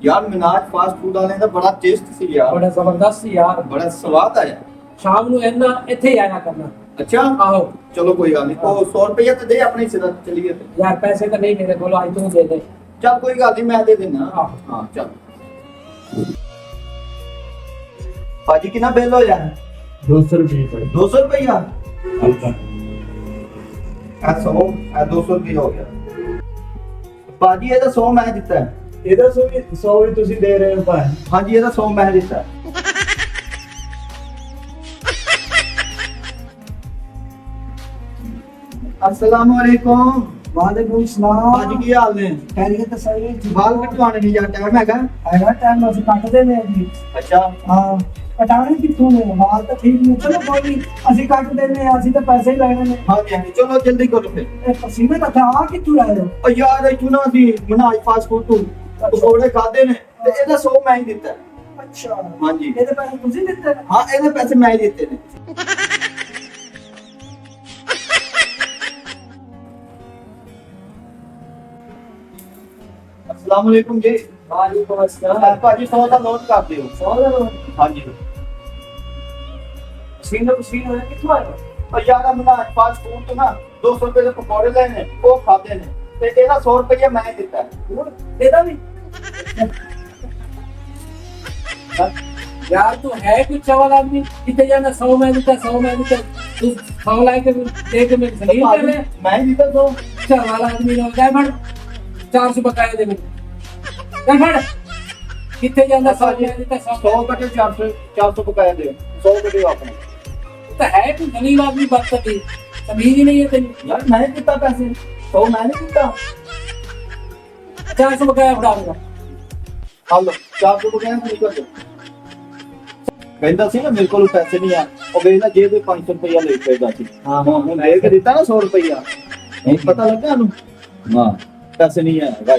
यार Minaj fast food वाले ਦਾ ਬੜਾ ਟੇਸਟ ਸੀ ਯਾਰ, ਬੜਾ ਜ਼ਬਰਦਸਤ ਸੀ ਯਾਰ। ਬੜਾ ਸਵਾਦ ਆਇਆ। ਸ਼ਾਮ ਨੂੰ ਇਹਨਾਂ ਇੱਥੇ ਹੀ ਆਇਆ ਕਰਨਾ। ਅੱਛਾ ਆਹੋ ਚਲੋ ਕੋਈ ਗੱਲ ਨਹੀਂ। ਉਹ 100 ਰੁਪਏ ਤੇ ਦੇ ਆਪਣੇ ਸਿਰ ਚਲੀਏ ਤੇ। ਯਾਰ ਪੈਸੇ ਤਾਂ ਨਹੀਂ ਮੇਰੇ ਕੋਲ, ਅੱਜ ਤੂੰ ਦੇ ਦੇ। ਚੱਲ ਕੋਈ ਗੱਲ ਨਹੀਂ ਮੈਂ ਦੇ ਦਿੰਦਾ। ਹਾਂ। ਹਾਂ ਚੱਲ ਭਾਜੀ ਕਿੰਨਾ ਬਿੱਲ ਹੋ ਜਾਣਾ? 200 रुपये 200 ਰੁਪਇਆ। अच्छा ਆ 100 ਆ 200 ਰੁਪਏ ਹੋ ਗਿਆ। ਭਾਜੀ ਇਹਦਾ 100 ਮੈਂ ਦਿੱਤਾ ਹੈ। ਇਹਦਾ 100 ਵੀ ਤੁਸੀਂ ਦੇ ਰਹੇ ਹੋ ਭਾਈ। ਹਾਂਜੀ ਇਹਦਾ 100 ਮੈਂ ਦਿੱਤਾ ਹੈ। अस्सलाम वालेकुम। वालेकुम सलाम। भाजी की हाल ने? खैरियत है सही जी। बाल कटवाने नहीं जाता है मैं कहा। हैगा टाइम ਅਸੀਂ ਕੱਟਦੇ ਨੇ ਜੀ। अच्छा ਹਾਂ ਕਟਾਣੇ ਕਿੱਥੋਂ ਨੇ, ਵਾਲ ਤਾਂ ਠੀਕ ਨੇ। ਚਲੋ ਕੋਈ ਨਹੀਂ, ਅਸੀਂ ਕੱਟਦੇ ਨੇ, ਅਸੀਂ ਤਾਂ ਪੈਸੇ ਹੀ ਲੈਣੇ ਨੇ। हाँ जी हाँ जी चलो जल्दी करो फिर। ਇਹ ਪਸੀਨੇ ਤਾਂ ਆ ਕਿੱਥੋਂ ਆਏ ਹੋ? ओ यार इथों ना सी मनाज फास्ट फूड ਤੋਂ ਪਕੌੜੇ ਖਾਦੇ ਨੇ ਤੇ ਇਹਦਾ 100 ਮੈਂ ਹੀ ਦਿੱਤਾ ਹੈ। ਅੱਛਾ ਹਾਂਜੀ ਇਹਦੇ ਪੈਸੇ ਤੁਸੀਂ ਦਿੱਤੇ ਨੇ? ਹਾਂ ਇਹਦੇ ਪੈਸੇ ਮੈਂ ਹੀ ਦਿੱਤੇ ਨੇ। अस्सलाम वालेकुम जी। ਵਾਲੇਕੁਮ ਅਸਲਾਮ। ਭਾਜੀ 100 ਦਾ ਨੋਟ ਕਰ ਦਿਓ। 100 ਦਾ ਨੋਟ? ਹਾਂਜੀ ਪਸੀਨਾ ਕਿੱਥੋਂ ਆਇਆ? ਉਹ ਯਾਰ ਮਨਾਜ ਫਾਸਟ ਫੂਡ ਤੋਂ ਨਾ 200 ਰੁਪਏ ਦੇ ਪਕੌੜੇ ਲੈਣੇ ਉਹ ਖਾਦੇ ਨੇ ਤੇ ਇਹਦਾ 100 ਰੁਪਏ ਮੈਂ ਹੀ ਦਿੱਤਾ ਹੈ। ਹੋਰ ਇਹਦਾ ਵੀ? यार तू है कुछ चवल आदमी, कितने जाना 100 में देता 100 में देता। तू 100 लाख दे के मेरे सलीम कर रहे? मैं ही देता 100। चल वाला आदमी ना जाए फड़ 400 बकाया दे मेरे। चल फड़ कितने जाना 100 में देता 100 कटे 400 बकाया दे 100 कटे अपने। तो है तू गरीब आदमी बात करती, तमीज ही नहीं है तेरी। यार मैंने कितना पैसे 100 मैंने कितना 400 बकाया फड़ा दूंगा। हेलो 400 बकाया नहीं कर दो। ਕਹਿੰਦਾ ਸੀ ਨਾ ਮੇਰੇ ਕੋਲ ਪੈਸੇ ਨਹੀਂ ਆ, ਉਹ ਵੇਖ ਲੈ ਜੇਬ ਵਿੱਚ 500 ਰੁਪਇਆ ਲੈ ਪੈਦਾ ਸੀ। ਹਾਂ ਹੁਣ ਦੇ ਕੇ ਦਿੱਤਾ ਨਾ 100 ਰੁਪਇਆ, ਨਹੀਂ ਪਤਾ ਲੱਗਾ ਉਹਨੂੰ। ਹਾਂ ਪੈਸੇ ਨਹੀਂ ਆ।